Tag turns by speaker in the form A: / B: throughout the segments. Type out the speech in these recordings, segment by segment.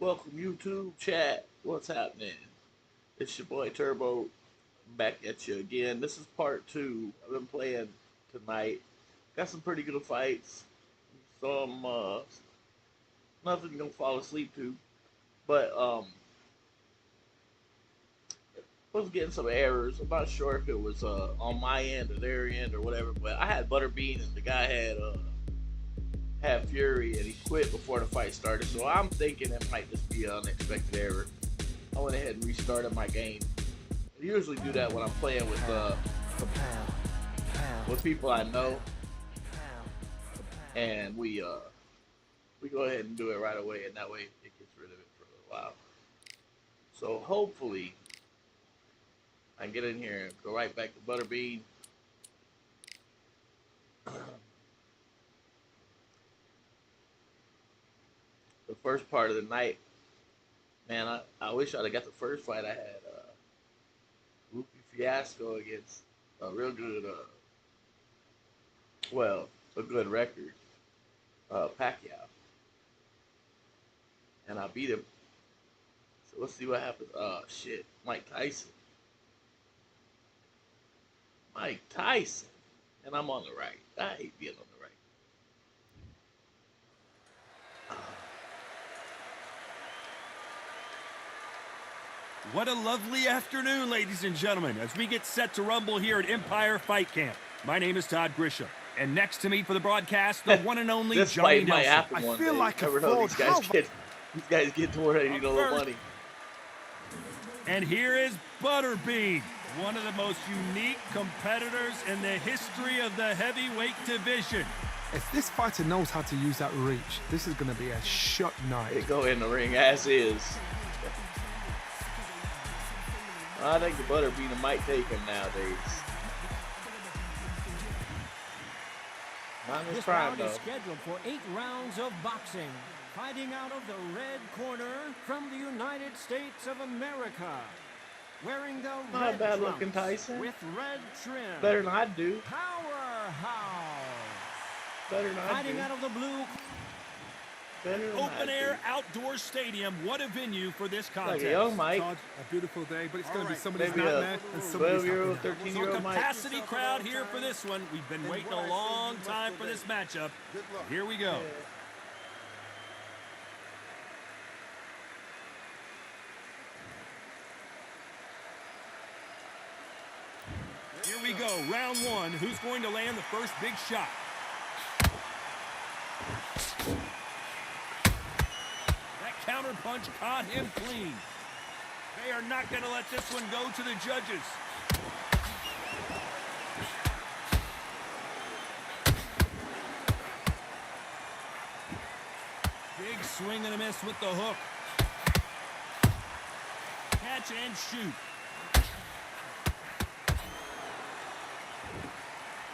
A: Welcome YouTube chat. What's happening? It's your boy Turbo back at you again. This is part two. I've been playing tonight. Got some pretty good fights. Some nothing you don't fall asleep to. But was getting some errors. I'm not sure if it was on my end or their end or whatever. But I had Butterbean and the guy had Fury and he quit before the fight started. So I'm thinking it might just be an unexpected error. I went ahead and restarted my game. I usually do that when I'm playing with people I know, and we go ahead and do it right away, and that way it gets rid of it for a little while. So hopefully I can get in here and go right back to Butterbean. The first part of the night, man, I wish I'd have got the first fight. I had Lupe Fiasco against a real good, a good record, Pacquiao, and I beat him. So let's see what happens. Shit, Mike Tyson, and I'm on the right. I hate being on the right.
B: What a lovely afternoon, ladies and gentlemen, as we get set to rumble here at Empire Fight Camp. My name is Todd Grisham, and next to me for the broadcast, the one and only
A: This
B: Johnny
A: fight might
B: Nelson.
A: happen one day.
C: like
A: Never know these guys get to where they need a little money.
B: And here is Butterbean, one of the most unique competitors in the history of the heavyweight division.
C: If this fighter knows how to use that reach, this is going to be a shot night.
A: They go in the ring as is. I think the Butterbean might take him nowadays. Not in his
D: This
A: prime,
D: round
A: though.
D: is scheduled for 8 rounds of boxing. Fighting out of the red corner from the United States of America. Wearing the
A: Not
D: red
A: bad looking
D: trunks
A: Tyson.
D: with red trim.
A: Better than I do.
D: Powerhouse.
A: Better than I
D: Fighting
A: do.
D: out of the blue.
A: Better than I
B: Open
A: do.
B: air outdoor stadium. What a venue for this
A: Like
B: contest.
A: a young Mike.
C: Todd, a beautiful day, but it's going to be somebody's
A: Maybe a
C: nightmare and somebody's
A: 12-year-old,
C: happy night.
A: 13-year-old Mike.
B: Capacity crowd here for this one. We've been waiting a long time for this matchup. Here we go. Here we go, round one. Who's going to land the first big shot? That counter punch caught him clean. They are not going to let this one go to the judges. Big swing and a miss with the hook. Catch and shoot.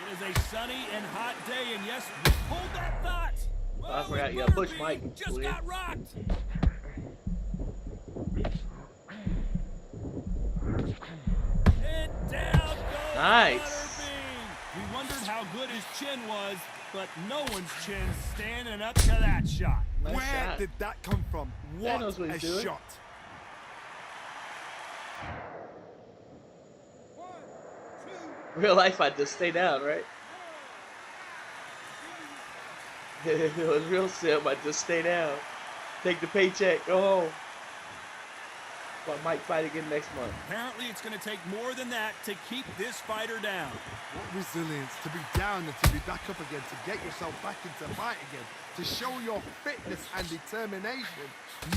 B: It is a sunny and hot day, and yes, hold that thought.
A: I forgot,
B: and
A: yeah, Bush
B: Butterbean
A: Mike
B: just
A: win.
B: got rocked. And down goes
A: Nice.
B: Butterbean. We wondered how good his chin was, but no one's chin standing up to that shot.
A: Nice
C: Where
A: shot.
C: did that come from?
A: Guy knows
C: What
A: what
C: a
A: he's doing.
C: shot.
A: Real life, I'd just stay down, right? If it was real sim, I'd just stay down. Take the paycheck, go home. But Mike fight again next month.
B: Apparently, it's going to take more than that to keep this fighter down.
C: What resilience to be down and to be back up again, to get yourself back into fight again, to show your fitness and determination.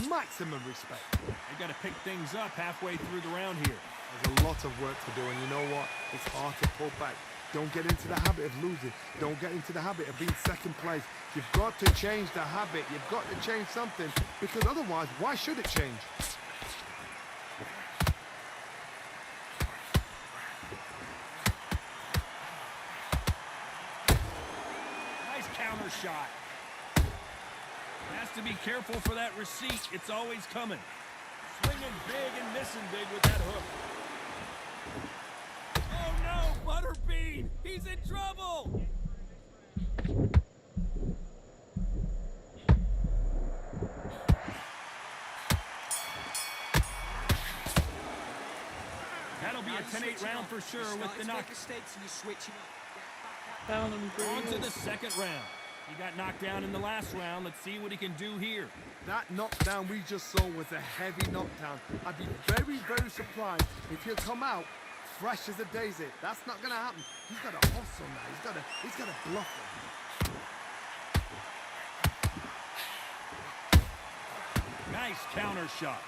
C: Maximum respect.
B: They got to pick things up halfway through the round here.
C: There's a lot of work to do, and you know what? It's hard to pull back. Don't get into the habit of losing. Don't get into the habit of being second place. You've got to change the habit. You've got to change something, because otherwise, why should it change?
B: Nice counter shot. Has to be careful for that receipt. It's always coming. Swinging big and missing big with that hook. Oh no, Butterbean! He's in trouble! a 10-8 round for sure with the knock.
A: Pound him pretty
B: On to
A: good.
B: the second round. He got knocked down in the last round. Let's see what he can do here.
C: That knockdown we just saw was a heavy knockdown. I'd be very, very surprised if he'll come out fresh as a daisy. That's not going to happen. He's got to hustle now. He's got to bluff him.
B: Nice counter shot.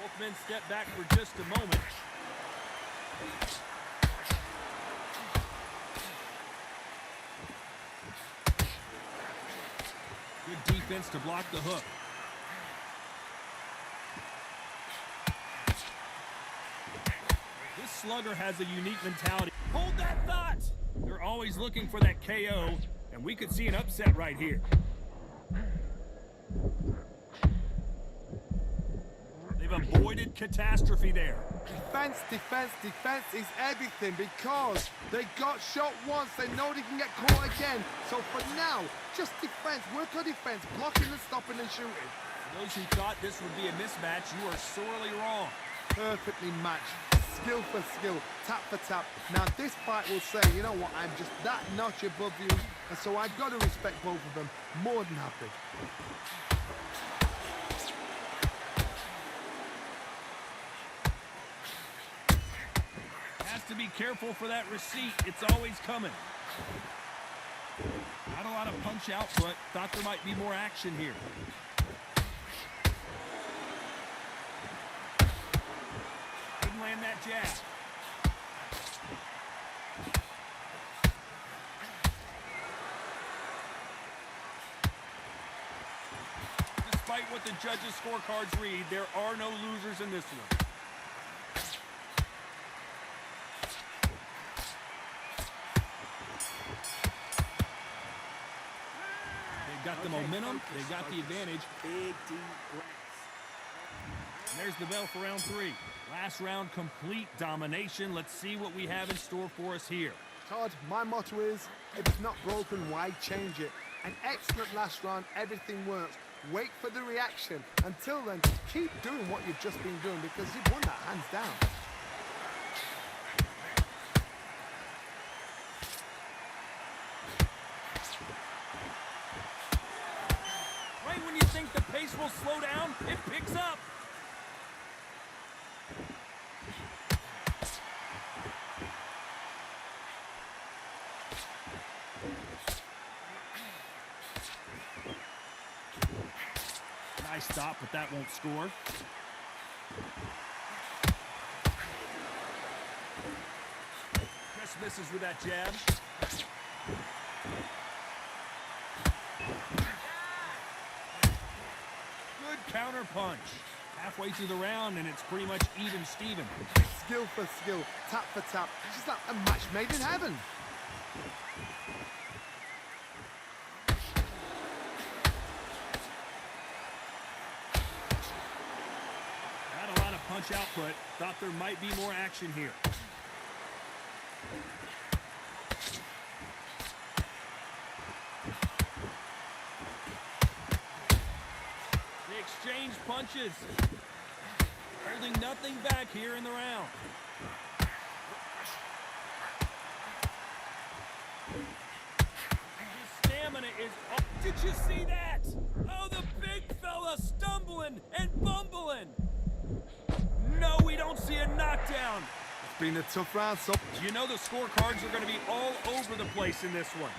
B: Both men step back for just a moment. Good defense to block the hook. This slugger has a unique mentality. Hold that thought! They're always looking for that KO, and we could see an upset right here. They've avoided catastrophe there.
C: Defense, defense, defense is everything because they got shot once. They know they can get caught again. So for now, just defense. Work on defense. Blocking and stopping and shooting.
B: For those who thought this would be a mismatch, you are sorely wrong.
C: Perfectly matched. Skill for skill. Tap for tap. Now this fight will say, you know what, I'm just that notch above you. And so I've got to respect both of them. More than happy.
B: Has to be careful for that receipt. It's always coming. Not a lot of punch output. Thought there might be more action here. Couldn't land that jab. Despite what the judges' scorecards read, there are no losers in this one. Got the momentum, they got the advantage.
D: Big deep breaths.
B: And there's the bell for round 3. Last round, complete domination. Let's see what we have in store for us here.
C: Todd, my motto is, if it's not broken, why change it? An excellent last round, everything works. Wait for the reaction. Until then, keep doing what you've just been doing because you've won that hands down.
B: When you think the pace will slow down, it picks up. Nice stop, but that won't score. Just misses with that jab. Counter punch. Halfway through the round, and it's pretty much even Steven.
C: Skill for skill, tap for tap. It's just like a match made in heaven.
B: Not a lot of punch output. Thought there might be more action here. Exchange punches. Holding nothing back here in the round. His stamina is up. Did you see that? Oh, the big fella stumbling and bumbling. No, we don't see a knockdown.
C: It's been a tough round, so
B: You know the scorecards are going to be all over the place in this one.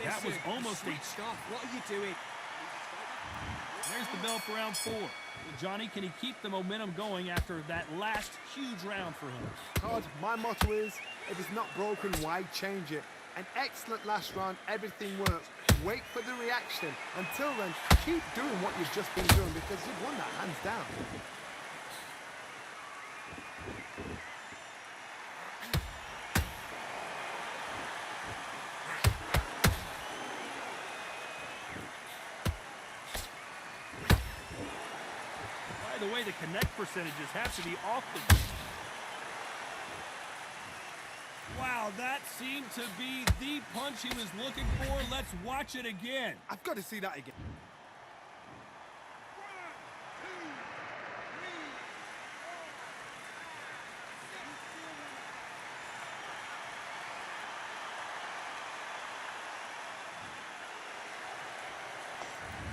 B: That was almost a...
D: Switched off. What are you doing?
B: There's the bell for round 4. Well, Johnny, can he keep the momentum going after that last huge round for him?
C: Todd, my motto is, if it's not broken, why change it? An excellent last round, everything works. Wait for the reaction. Until then, keep doing what you've just been doing because you've won that hands down.
B: By the way, the connect percentages have to be off the... Wow, that seemed to be the punch he was looking for. Let's watch it again.
C: I've got to see that again.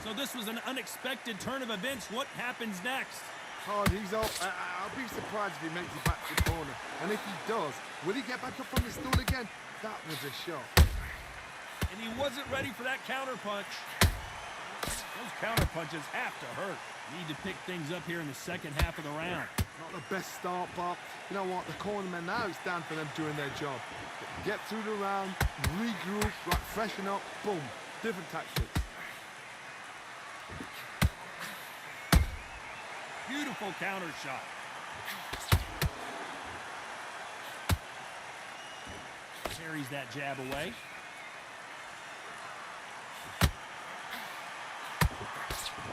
B: So this was an unexpected turn of events. What happens next?
C: Hard, he's up. I'll be surprised if he makes it back to the corner. And if he does, will he get back up from his stool again? That was a shot.
B: And he wasn't ready for that counter punch. Those counter punches have to hurt. Need to pick things up here in the second half of the round.
C: Not the best start, but you know what? The cornermen now, it's down for them doing their job. Get through the round, regroup, right, freshen up, boom. Different tactics.
B: Beautiful counter shot. Carries that jab away.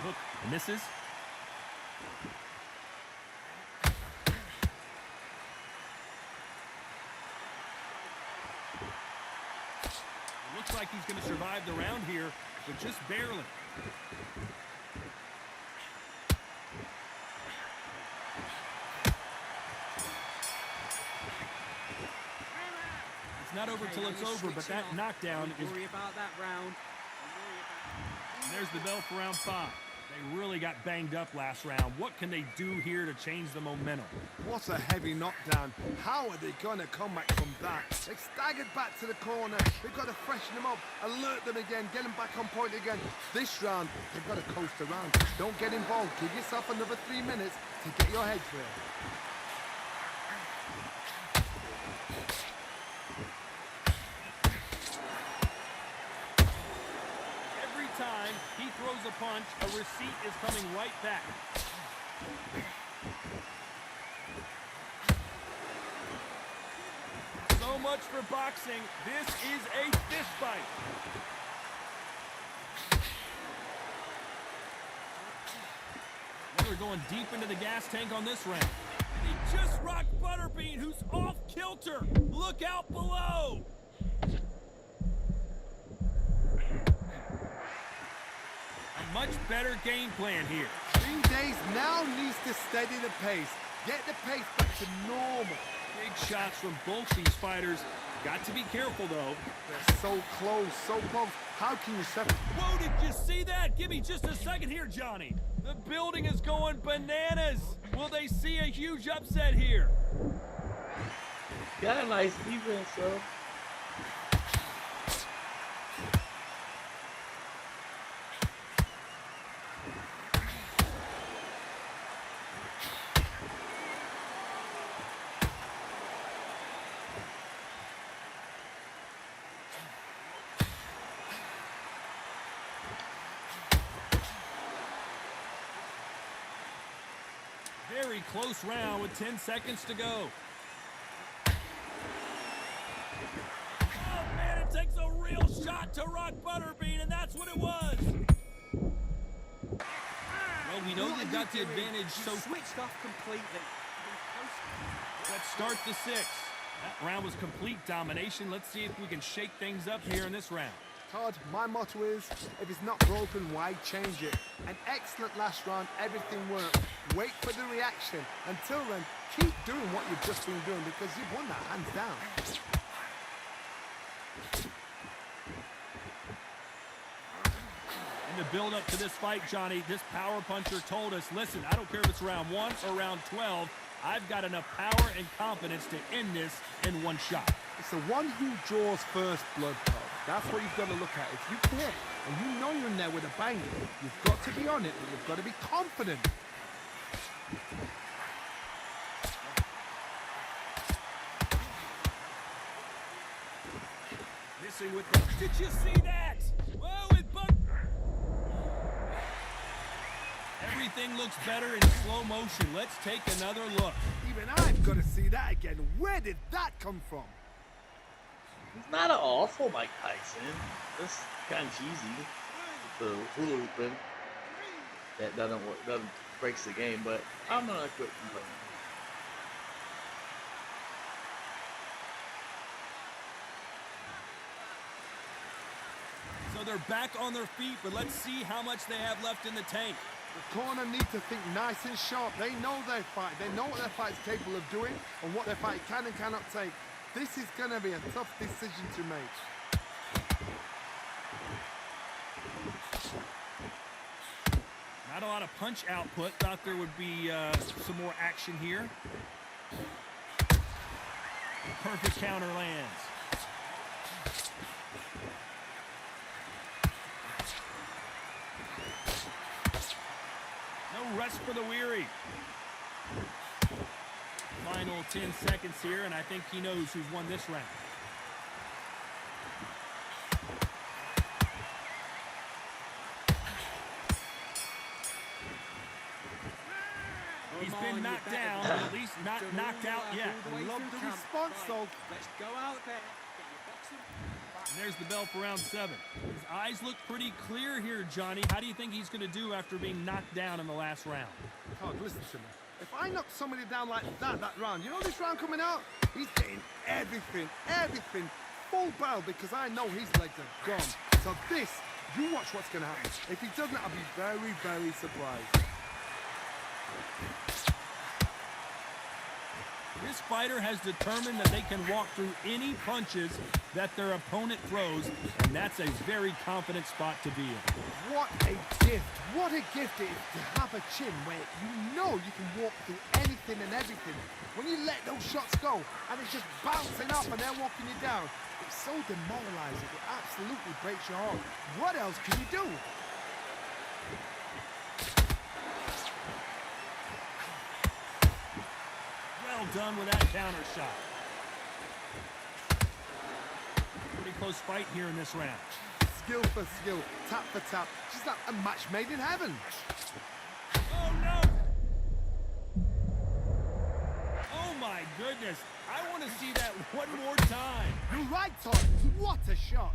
B: Hook and misses. It looks like he's going to survive the round here, but just barely. Not over till it's over, but that knockdown is...
D: Worry about that round.
B: And there's the bell for round 5. They really got banged up last round. What can they do here to change the momentum?
C: What a heavy knockdown. How are they going to come back from that? They staggered back to the corner. They've got to freshen them up, alert them again, get them back on point again. This round, they've got to coast around. Don't get involved. Give yourself another 3 minutes to get your head clear.
B: Time he throws a punch, a receipt is coming right back. So much for boxing. This is a fist fight. Well, they're going deep into the gas tank on this round. He just rocked Butterbean, who's off kilter. Look out below. Much better game plan here.
C: 3 days now needs to steady the pace. Get the pace back to normal.
B: Big shots from both these fighters. Got to be careful, though.
C: They're so close, so close. How can you separate?
B: Whoa, did you see that? Give me just a second here, Johnny. The building is going bananas. Will they see a huge upset here?
A: Got a nice defense, so.
B: Very close round with 10 seconds to go. Oh, man, it takes a real shot to rock Butterbean, and that's what it was. Well, we know they've got the advantage, so...
D: Switched off completely.
B: Let's start the 6th. That round was complete domination. Let's see if we can shake things up here in this round.
C: Todd, my motto is, if it's not broken, why change it? An excellent last round, everything worked. Wait for the reaction. Until then, keep doing what you've just been doing because you've won that hands down.
B: In the build-up to this fight, Johnny, this power puncher told us, listen, I don't care if it's round 1 or round 12, I've got enough power and confidence to end this in one shot.
C: It's the one who draws first blood, Todd. That's what you've got to look at. If you click and you know you're in there with a bang, you've got to be on it, but you've got to be confident.
B: Missing with the... Did you see that? Whoa, it bugged... Everything looks better in slow motion. Let's take another look.
C: Even I've got to see that again. Where did that come from?
A: He's not an awful Mike Tyson. That's kind of cheesy. The hula hooping that doesn't work, doesn't breaks the game. But I'm gonna quit complaining.
B: So they're back on their feet, but let's see how much they have left in the tank.
C: The corner need to think nice and sharp. They know their fight. They know what their fight's capable of doing and what their fight can and cannot take. This is going to be a tough decision to make.
B: Not a lot of punch output. Thought there would be some more action here. Perfect counter lands. No rest for the weary. Final 10 seconds here, and I think he knows who's won this round. He's been knocked down, but at least not knocked out yet.
C: Love the response, though.
D: Let's go out there. Get your boxing.
B: And there's the bell for round 7. His eyes look pretty clear here, Johnny. How do you think he's going to do after being knocked down in the last round?
C: Todd, listen to me. If I knock somebody down like that round, you know this round coming out? He's getting everything, full barrel, because I know his legs are gone. So this, you watch what's going to happen. If he doesn't, I'll be very, very surprised.
B: This fighter has determined that they can walk through any punches that their opponent throws, and that's a very confident spot to be in.
C: What a gift. What a gift it is to have a chin where you know you can walk through anything and everything. When you let those shots go and it's just bouncing up and they're walking you down, it's so demoralizing. It absolutely breaks your heart. What else can you do?
B: Well done with that counter shot. Pretty close fight here in this round.
C: Skill for skill, tap for tap. Just like a match made in heaven.
B: Oh, no! Oh, my goodness. I want to see that one more time.
C: You're right, Todd. What a shot.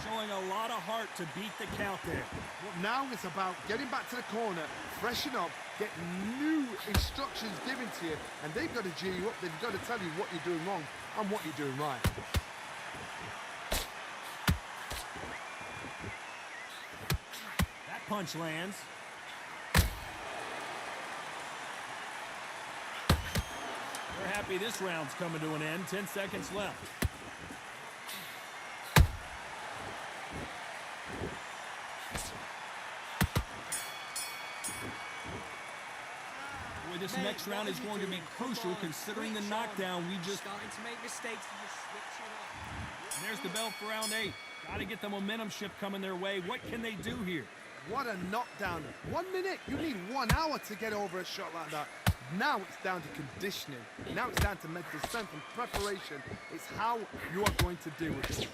B: Showing a lot of heart to beat the count there.
C: Well, now it's about getting back to the corner, freshen up, get new instructions given to you, and they've got to G you up. They've got to tell you what you're doing wrong and what you're doing right.
B: That punch lands. We're happy this round's coming to an end. 10 seconds left. This next round is going to be crucial considering the knockdown we just...
D: Starting to make mistakes and just switch it up.
B: And there's the bell for round 8. Got to get the momentum shift coming their way. What can they do here?
C: What a knockdown. 1 minute, you need 1 hour to get over a shot like that. Now it's down to conditioning. Now it's down to mental strength and preparation. It's how you are going to deal with it.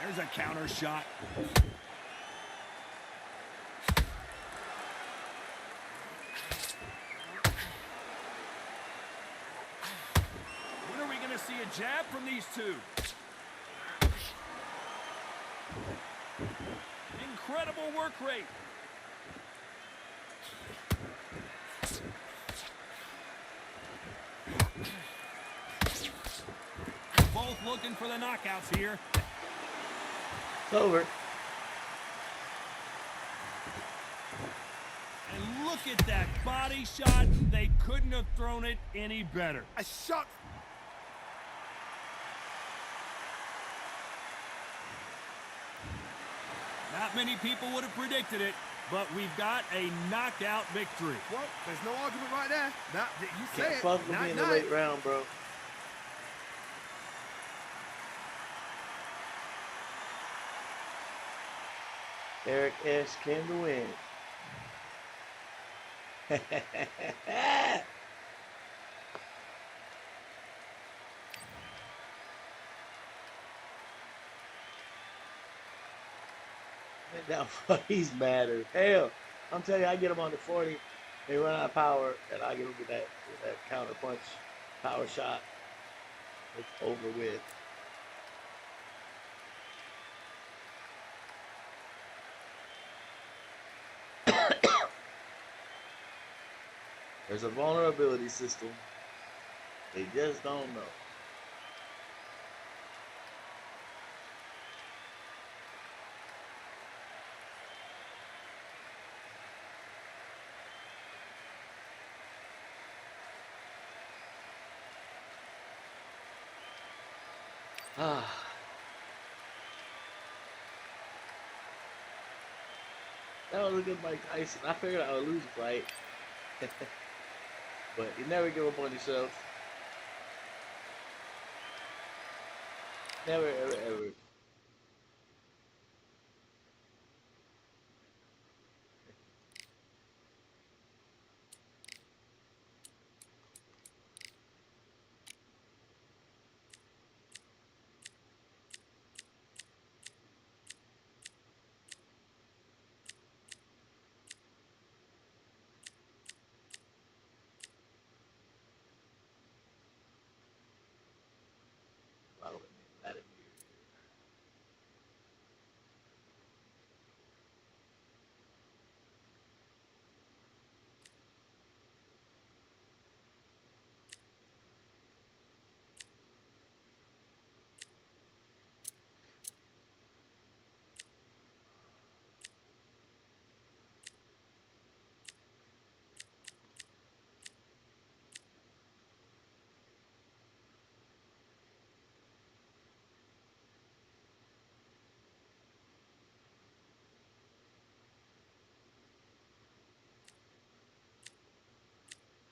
B: There's a counter shot. When are we going to see a jab from these two? Incredible work rate. Both looking for the knockouts here.
A: It's over.
B: And look at that body shot. They couldn't have thrown it any better.
C: A shot.
B: Not many people would have predicted it, but we've got a knockout victory.
C: Well, there's no argument right there. That you say
A: Can't
C: it.
A: fuck with me in the late round, bro. Eric S. came to win. Now, he's mad as hell. I'm telling you, I get them on the 40. They run out of power, and I get them with that counter punch, power shot. It's over with. There's a vulnerability system. They just don't know. Ah, that was a good Mike Tyson. I figured I would lose the fight, but you never give up on yourself. Never, ever, ever.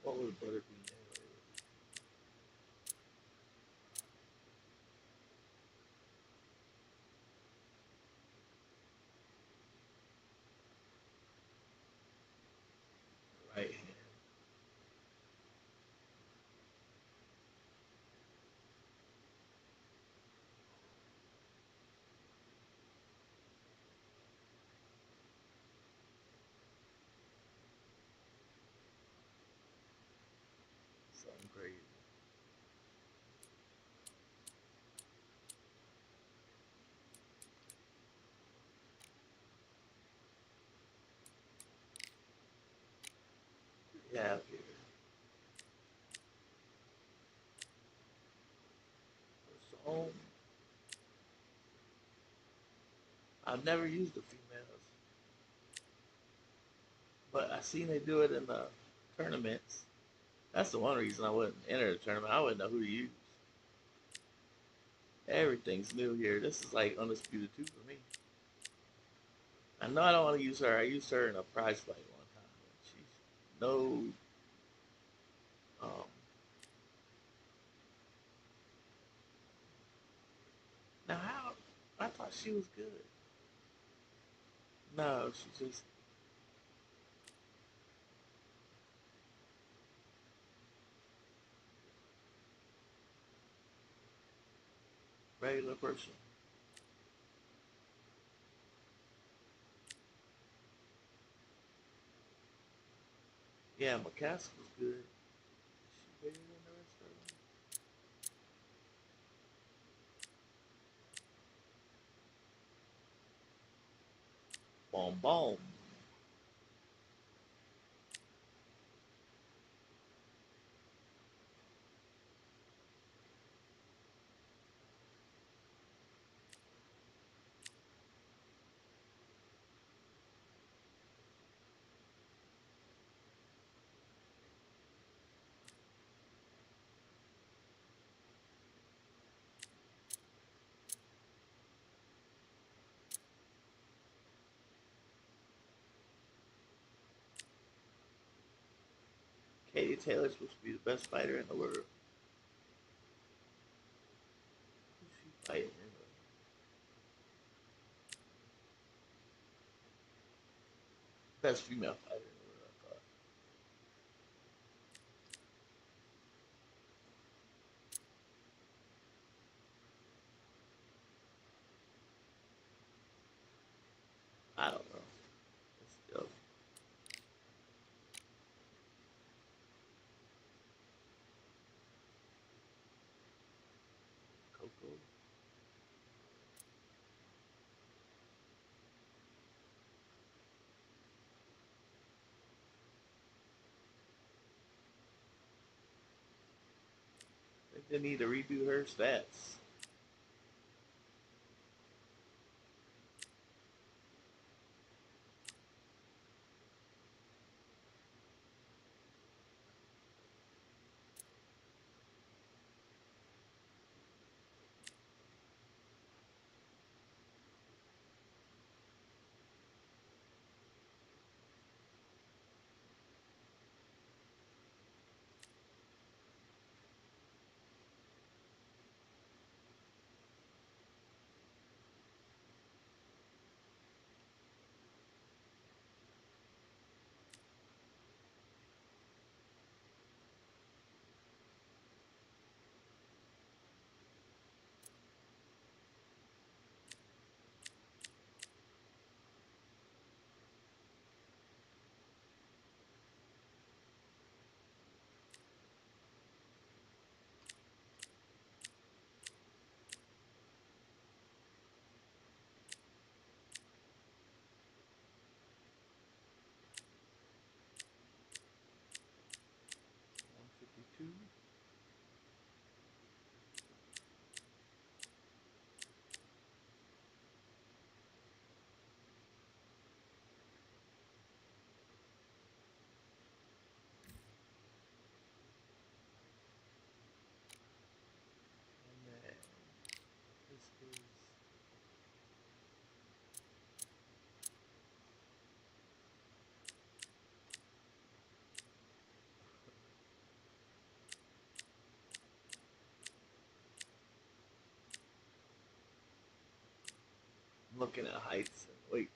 A: What was Butterbean anyway? Right hand. Something crazy. Yeah, here. So, I've never used the females, but I seen they do it in the tournaments. That's the one reason I wouldn't enter the tournament. I wouldn't know who to use. Everything's new here. This is like Undisputed 2 for me. I know I don't want to use her. I used her in a prize fight one time. She's no. Um, now, how? I thought she was good. No, she just regular person. Yeah, McCaskill's good. She bigger than the rest of them. Boom, boom. Katie Taylor's supposed to be the best fighter in the world. Who's she fighting? Best female fighter in the world, I thought. I don't know. It's still They need to redo her stats. Two. And then this is looking at heights and weights.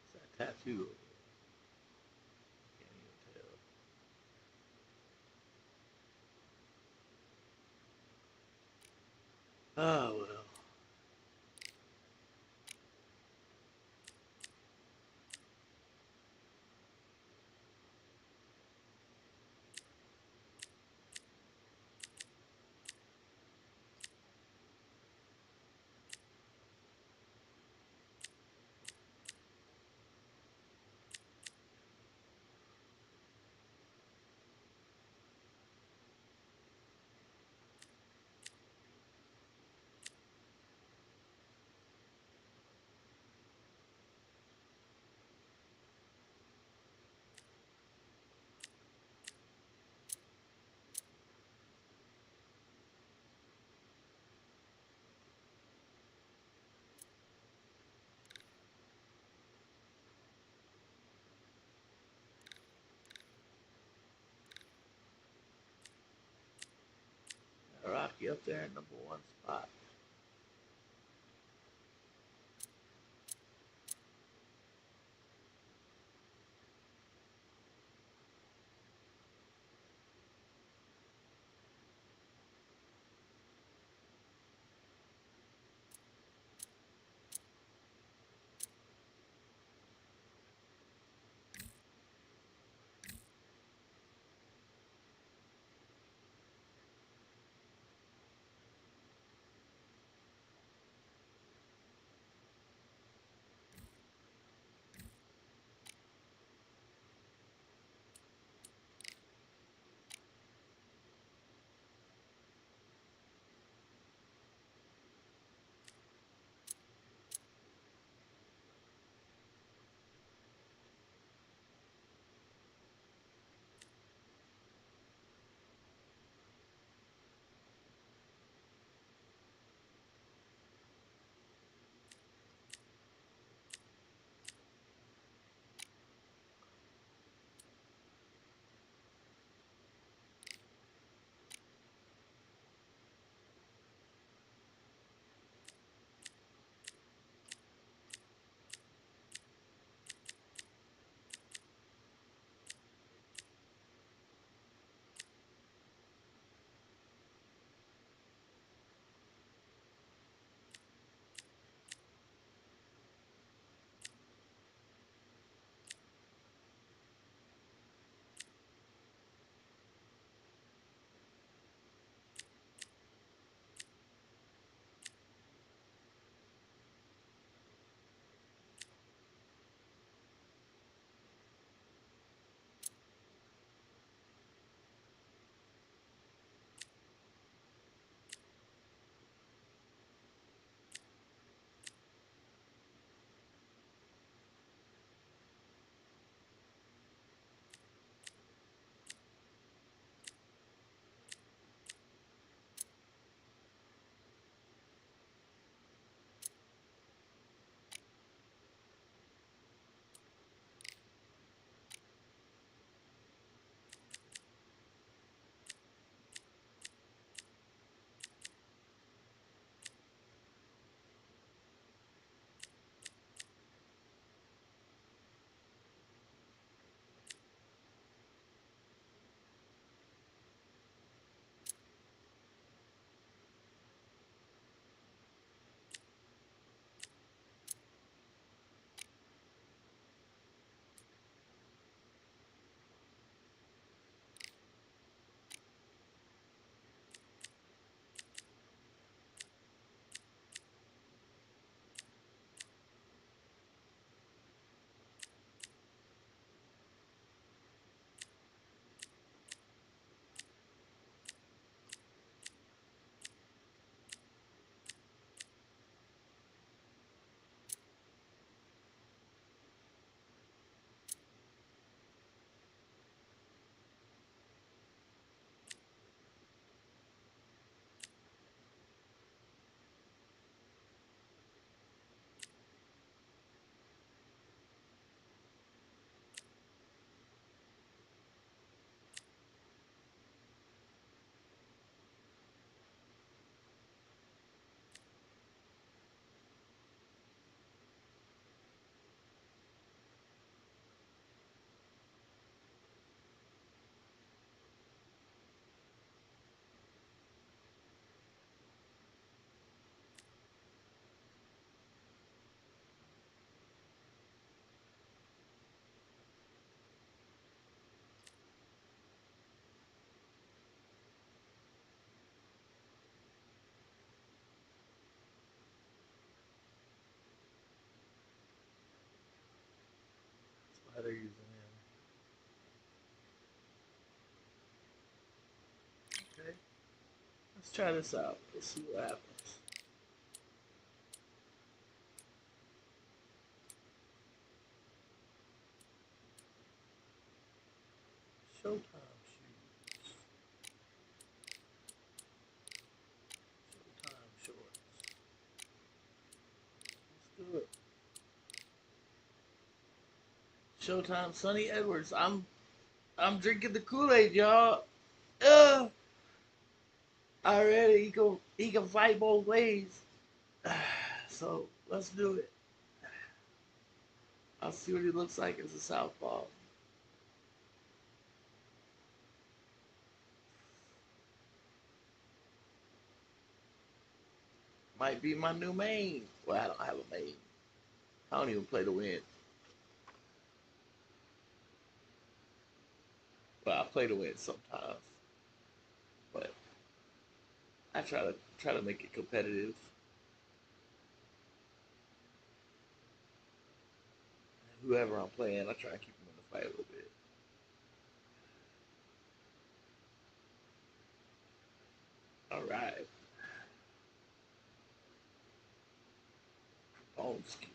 A: It's that tattoo. Can't even tell. Oh well. Rocky up there in #1 spot. Let's try this out. Let's see what happens. Showtime shoes. Showtime shorts. Let's do it. Showtime Sonny Edwards. I'm drinking the Kool-Aid, y'all. Already he can fight both ways. So let's do it. I'll see what he looks like as a southpaw. Might be my new main. Well, I don't have a main. I don't even play to win. Well, I play to win sometimes, but I try to make it competitive. Whoever I'm playing, I try to keep them in the fight a little bit. All right. Bonski.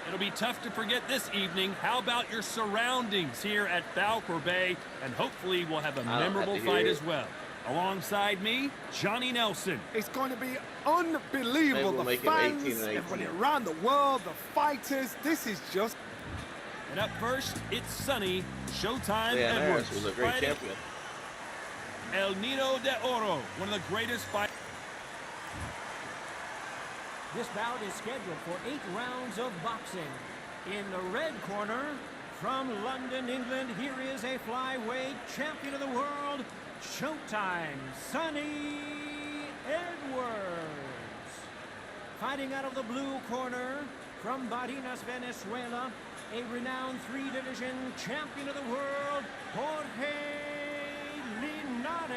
B: It'll be tough to forget this evening. How about your surroundings here at Falcor Bay? And hopefully we'll have a memorable fight as well. Alongside me, Johnny Nelson.
C: It's going to be unbelievable. The fans, everybody around the world, the fighters. This is just...
B: And up first, it's Sonny Showtime
A: Yeah,
B: Edwards.
A: was a great champion.
B: El Nino de Oro, one of the greatest fighters.
D: This bout is scheduled for 8 rounds of boxing. In the red corner, from London, England, here is a flyweight champion of the world, Showtime Sonny Edwards. Fighting out of the blue corner, from Barinas, Venezuela, a renowned 3-division champion of the world, Jorge Linares.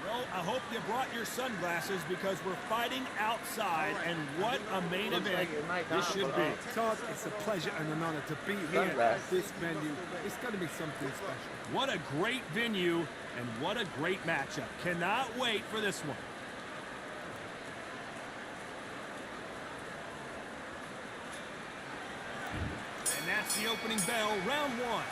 B: Well, I hope you brought your sunglasses because we're fighting outside, and what a main event this should be.
C: Todd, it's a pleasure and an honor to be here at this venue. It's going to be something special.
B: What a great venue, and what a great matchup. Cannot wait for this one. And that's the opening bell, round 1.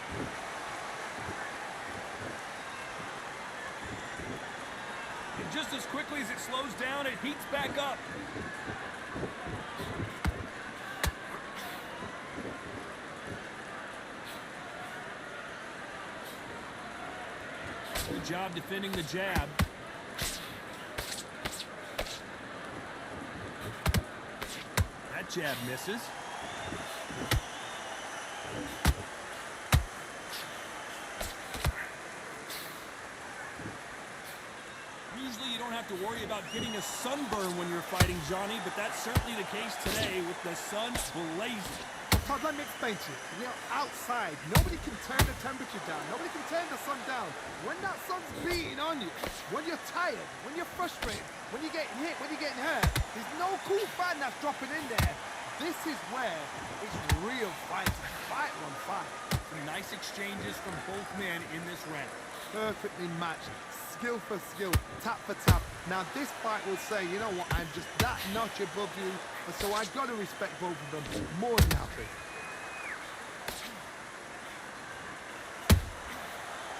B: And just as quickly as it slows down, it heats back up. Good job defending the jab. That jab misses. Usually you don't have to worry about getting a sunburn when you're fighting, Johnny, but that's certainly the case today with the sun blazing.
C: Todd, let me explain to you. You know, outside, nobody can turn the temperature down. Nobody can turn the sun down. When that sun's beating on you, when you're tired, when you're frustrated, when you're getting hit, when you're getting hurt, there's no cool fan that's dropping in there. This is where it's real fighting. Fight on fight.
B: Some nice exchanges from both men in this round.
C: Perfectly matched. Skill for skill, tap for tap. Now this fight will say, you know what, I'm just that notch above you, and so I've got to respect both of them more than happy.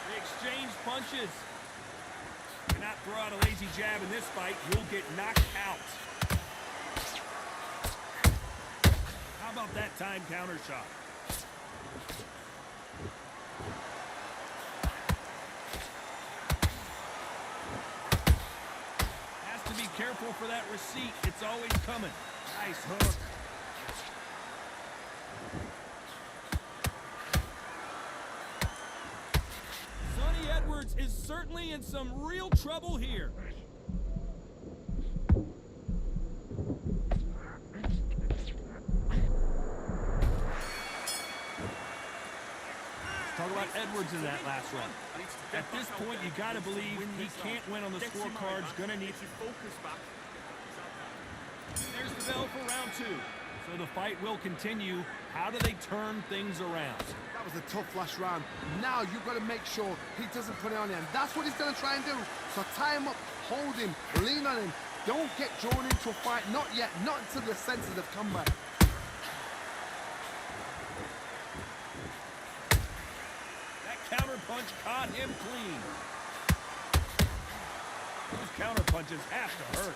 B: They exchange punches. Cannot throw out a lazy jab in this fight. You'll get knocked out. How about that time counter shot? Be careful for that receipt. It's always coming. Nice hook. Sonny Edwards is certainly in some real trouble here. Talk about Edwards in that last round. At this point, you got to believe he can't win on the scorecards. Gonna need to focus back. There's the bell for round 2. So So the fight will continue. How do they turn things around?
C: That was a tough last round. Now you've got to make sure he doesn't put it on him. That's what he's going to try and do. So tie him up, hold him, lean on him. Don't get drawn into a fight. Not yet. Not until the senses have come back.
B: That counter punch caught him clean. Those counter punches have to hurt.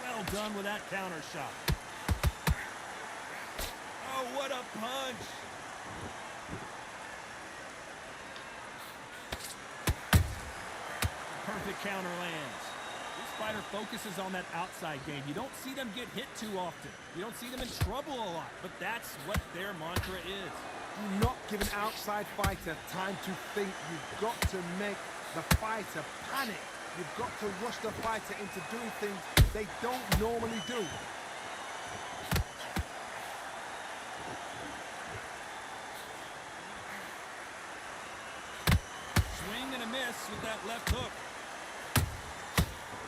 B: Well done with that counter shot. Oh, what a punch! Perfect counter lands. This fighter focuses on that outside game. You don't see them get hit too often. You don't see them in trouble a lot, but that's what their mantra is.
C: Do not give an outside fighter time to think. You've got to make the fighter panic. You've got to rush the fighter into doing things they don't normally do.
B: Swing and a miss with that left hook.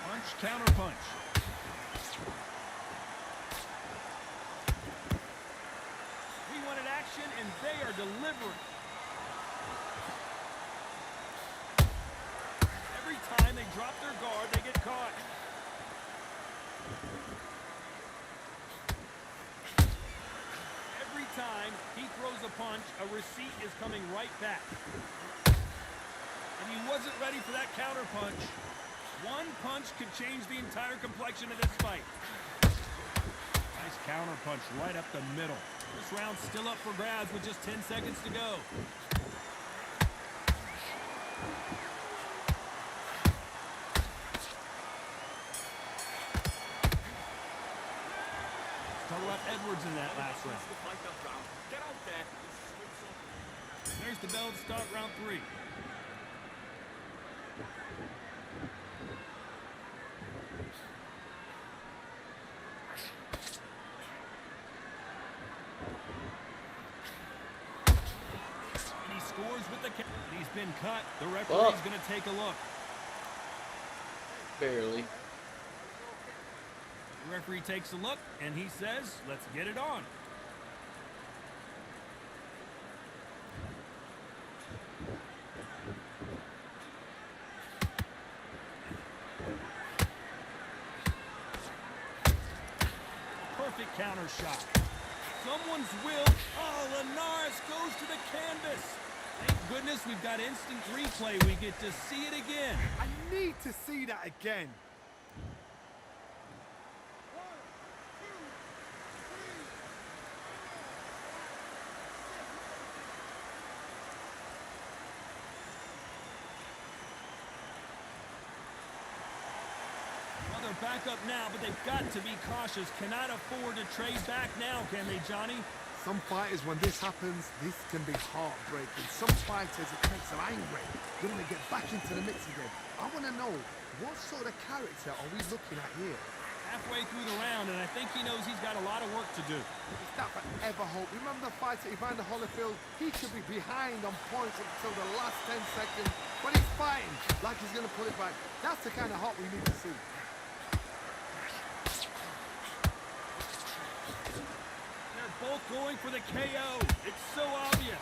B: Punch, counter punch. We wanted action, and they are delivering. Every time they drop their guard, they get caught. Every time he throws a punch, a receipt is coming right back. And he wasn't ready for that counter punch. One punch could change the entire complexion of this fight. Nice counter punch right up the middle. This round's still up for grabs with just 10 seconds to go. Talk about Edwards in that last round. There's the bell to start round 3. And he scores with the kick. He's been cut. The referee's going to take a look.
A: Barely.
B: The referee takes a look, and he says, let's get it on. Perfect counter shot. Someone's will. Oh, Linares goes to the canvas. Thank goodness we've got instant replay. We get to see it again.
C: I need to see that again.
B: They're back up now, but they've got to be cautious. Cannot afford to trade back now, can they, Johnny?
C: Some fighters, when this happens, this can be heartbreaking. Some fighters, it makes them angry. They want to get back into the mix again. I want to know, what sort of character are we looking at here?
B: Halfway through the round, and I think he knows he's got a lot of work to do.
C: Is that ever hope? Remember the fight at Evander Holyfield? He could be behind on points until the last 10 seconds, but he's fighting like he's going to pull it back. That's the kind of heart we need to see.
B: Both going for the KO. It's so obvious.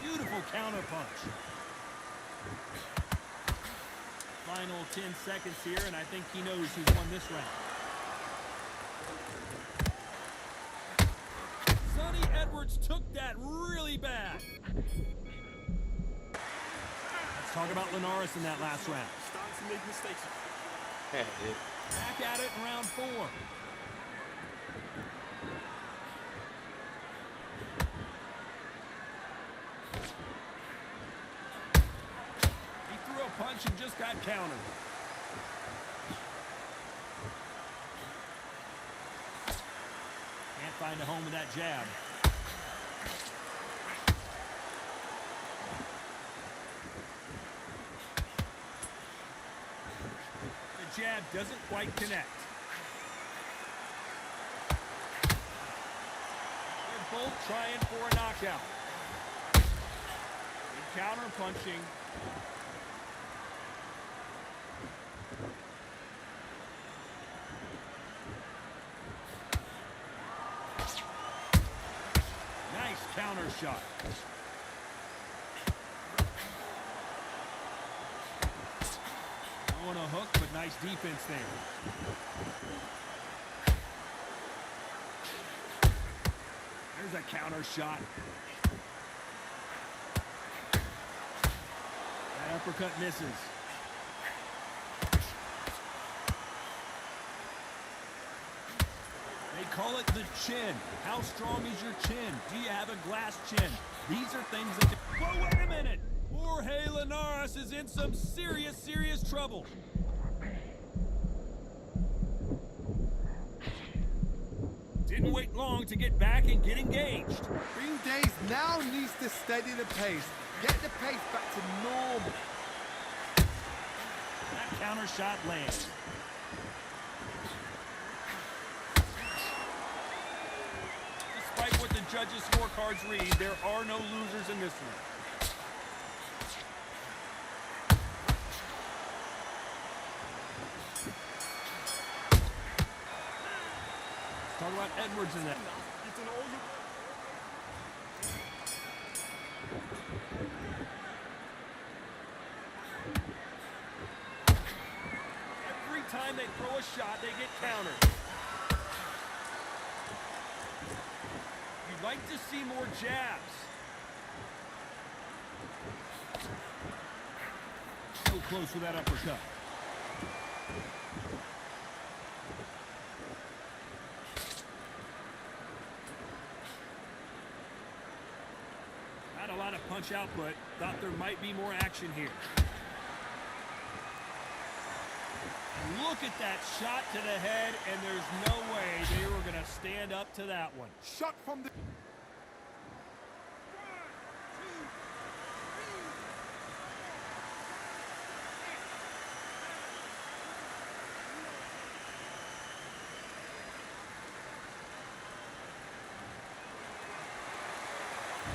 B: Beautiful counter punch. Final 10 seconds here, and I think he knows who's won this round. Sonny Edwards took that really bad. Let's talk about Linares in that last round.
E: Starting to make mistakes.
B: Back at it in round 4. He threw a punch and just got countered. Can't find a home with that jab. Jab doesn't quite connect. They're both trying for a knockout. Counter punching. counter shot. On a hook, but nice defense there. There's a counter shot. That uppercut misses. They call it the chin. How strong is your chin? Do you have a glass chin? These are things that can... Whoa, wait a minute! Jorge Linares is in some serious, serious trouble. Didn't wait long to get back and get engaged.
C: Green Days now needs to steady the pace. Get the pace back to normal.
B: That counter shot lands. Despite what the judges' scorecards read, there are no losers in this one. Talk about Edwards in that. Every time they throw a shot, they get countered. You'd like to see more jabs. So close with that uppercut. Not a lot of punch output. Thought there might be more action here. Look at that shot to the head, and there's no way they were going to stand up to that one.
C: Shot from the...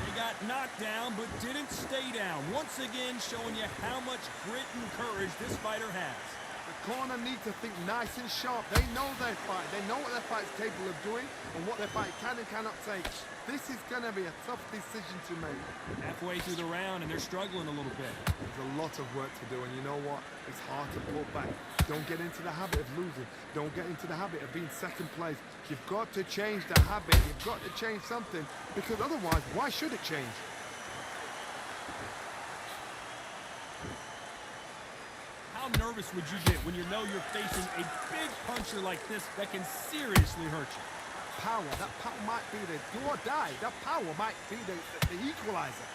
B: They got knocked down, but didn't stay down. Once again, showing you how much grit and courage this fighter has.
C: The corner needs to think nice and sharp. They know their fight. They know what their fight's capable of doing and what their fight can and cannot take. This is going to be a tough decision to make.
B: Halfway through the round, and they're struggling a little bit.
C: There's a lot of work to do, and you know what? It's hard to pull back. Don't get into the habit of losing. Don't get into the habit of being second place. You've got to change the habit. You've got to change something, because otherwise, why should it change?
B: How nervous would you get when you know you're facing a big puncher like this that can seriously hurt you?
C: Power, that power might be the do or die. That power might be the equalizer.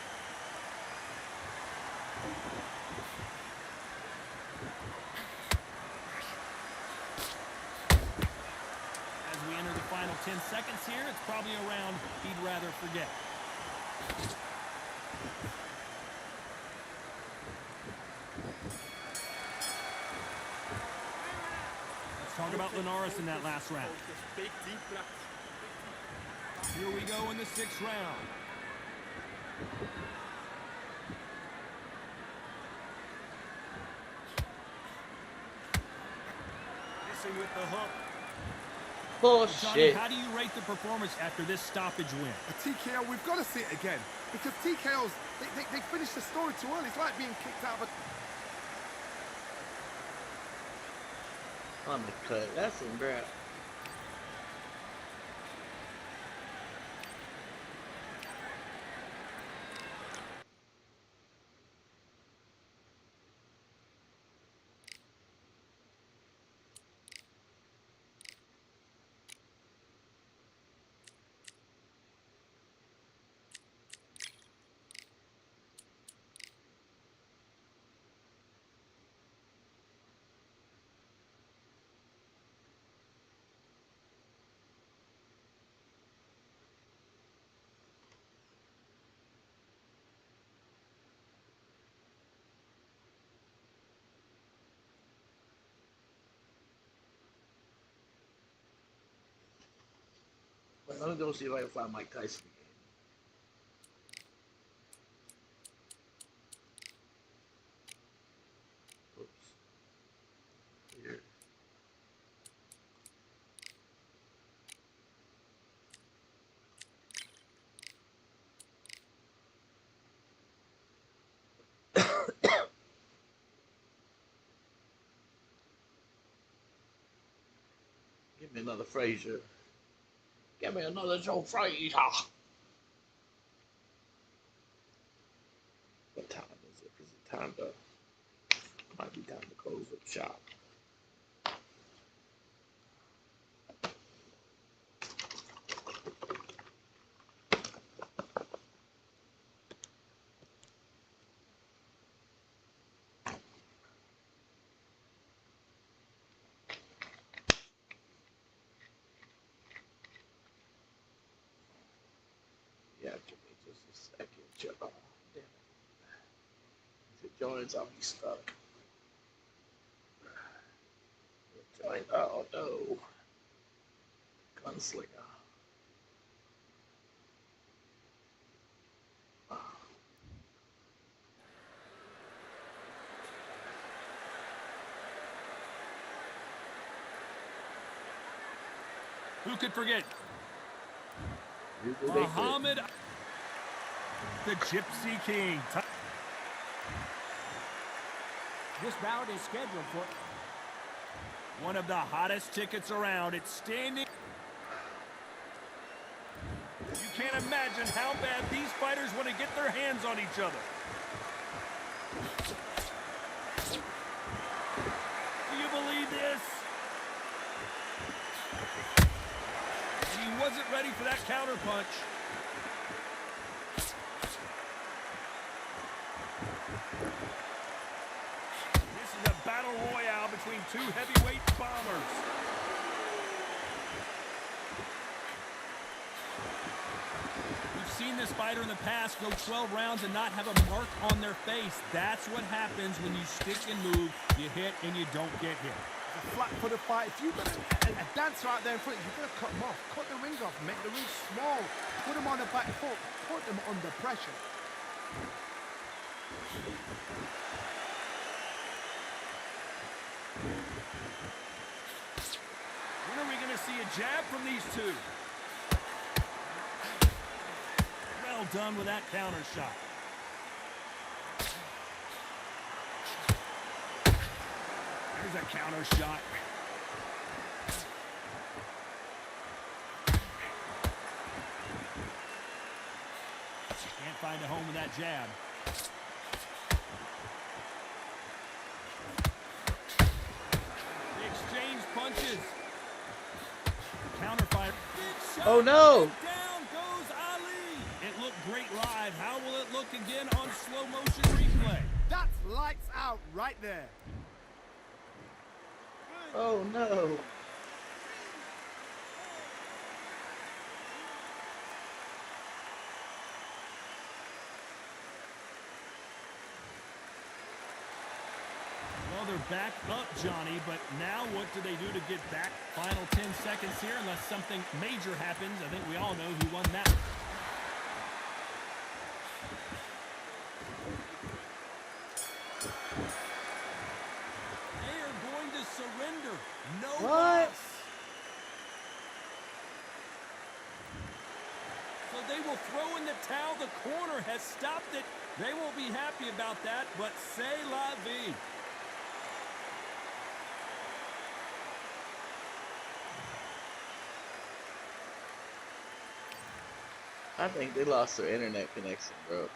B: As we enter the final 10 seconds here, it's probably a round he'd rather forget. Talk about Linares in that last round. Here we go in the 6th round. Missing with the hook. Johnny,
A: Bullshit.
B: how do you rate the performance after this stoppage win?
C: A TKO, we've got to see it again. Because TKOs, they finish the story too early. It's like being kicked out of a...
A: Undercut. That's some crap. But let me go see if I can find Mike Tyson again. Oops. Here. me another Frazier. Give me another Joe Frazier. What time is it? Is it time to? Might be time to close up shop. Yeah, give me just a second. Oh, damn it. If it joins, I'll be stuck. Join. Oh no. Gunslinger.
B: Who could forget?
A: Usually they quit.
B: Muhammad, the Gypsy King.
D: This bout is scheduled for
B: One of the hottest tickets around. It's standing. You can't imagine how bad these fighters want to get their hands on each other. Do you believe this? And he wasn't ready for that counter punch. This is a battle royale between two heavyweight bombers. We've seen this fighter in the past go 12 rounds and not have a mark on their face. That's what happens when you stick and move. You hit and you don't get hit.
C: A flat-footed fight. If you've got a dancer out there in front, you've got to cut them off. Cut the ring off. Make the ring small. Put them on the back foot. Put them under pressure.
B: When are we going to see a jab from these two? Well done with that counter shot. There's a counter shot. Can't find a home with that jab. They exchange punches. Counter fight.
A: Oh no!
B: Down goes Ali. It looked great live. How will it look again on slow motion replay?
C: That's lights out right there.
A: Oh no!
B: Well, they're back up, Johnny, but now what do they do to get back? Final 10 seconds here, unless something major happens. I think we all know who won that. They are going to surrender. No
A: What?
B: loss. So they will throw in the towel. The corner has stopped it. They won't be happy about that, but c'est la vie.
A: I think they lost their internet connection, bro.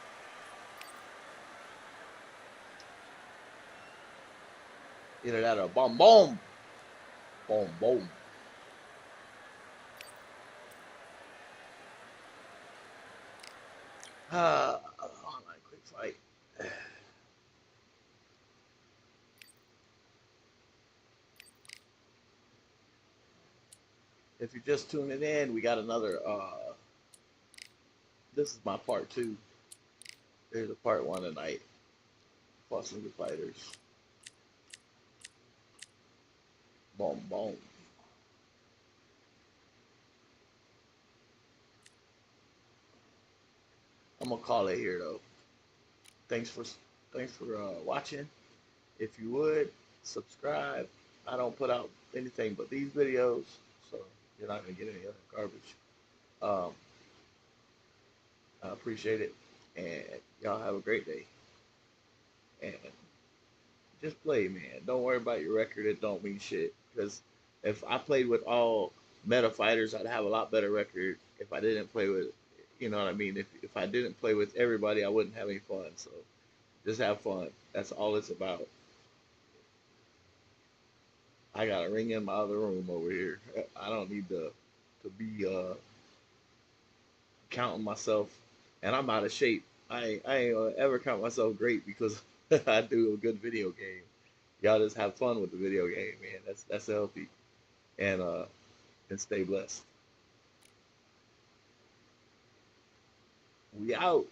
A: Either that or boom, boom, boom, boom. Online quick fight. If you're just tuning in, we got another. This is my part 2. There's a part 1 tonight. Fought some good fighters. Boom, boom. I'm gonna call it here though. Thanks for watching. If you would subscribe. I don't put out anything but these videos, so you're not gonna get any other garbage. I appreciate it, and y'all have a great day. And just play, man. Don't worry about your record. It don't mean shit, because If I played with all meta fighters, I'd have a lot better record. If I didn't play with, you know what I mean. If I didn't play with everybody, I wouldn't have any fun. So just have fun. That's all it's about. I got a ring in my other room over here. I don't need to be counting myself, and I'm out of shape. I ain't gonna ever count myself great because I do a good video game. Y'all just have fun with the video game, man. That's healthy, and stay blessed. We out.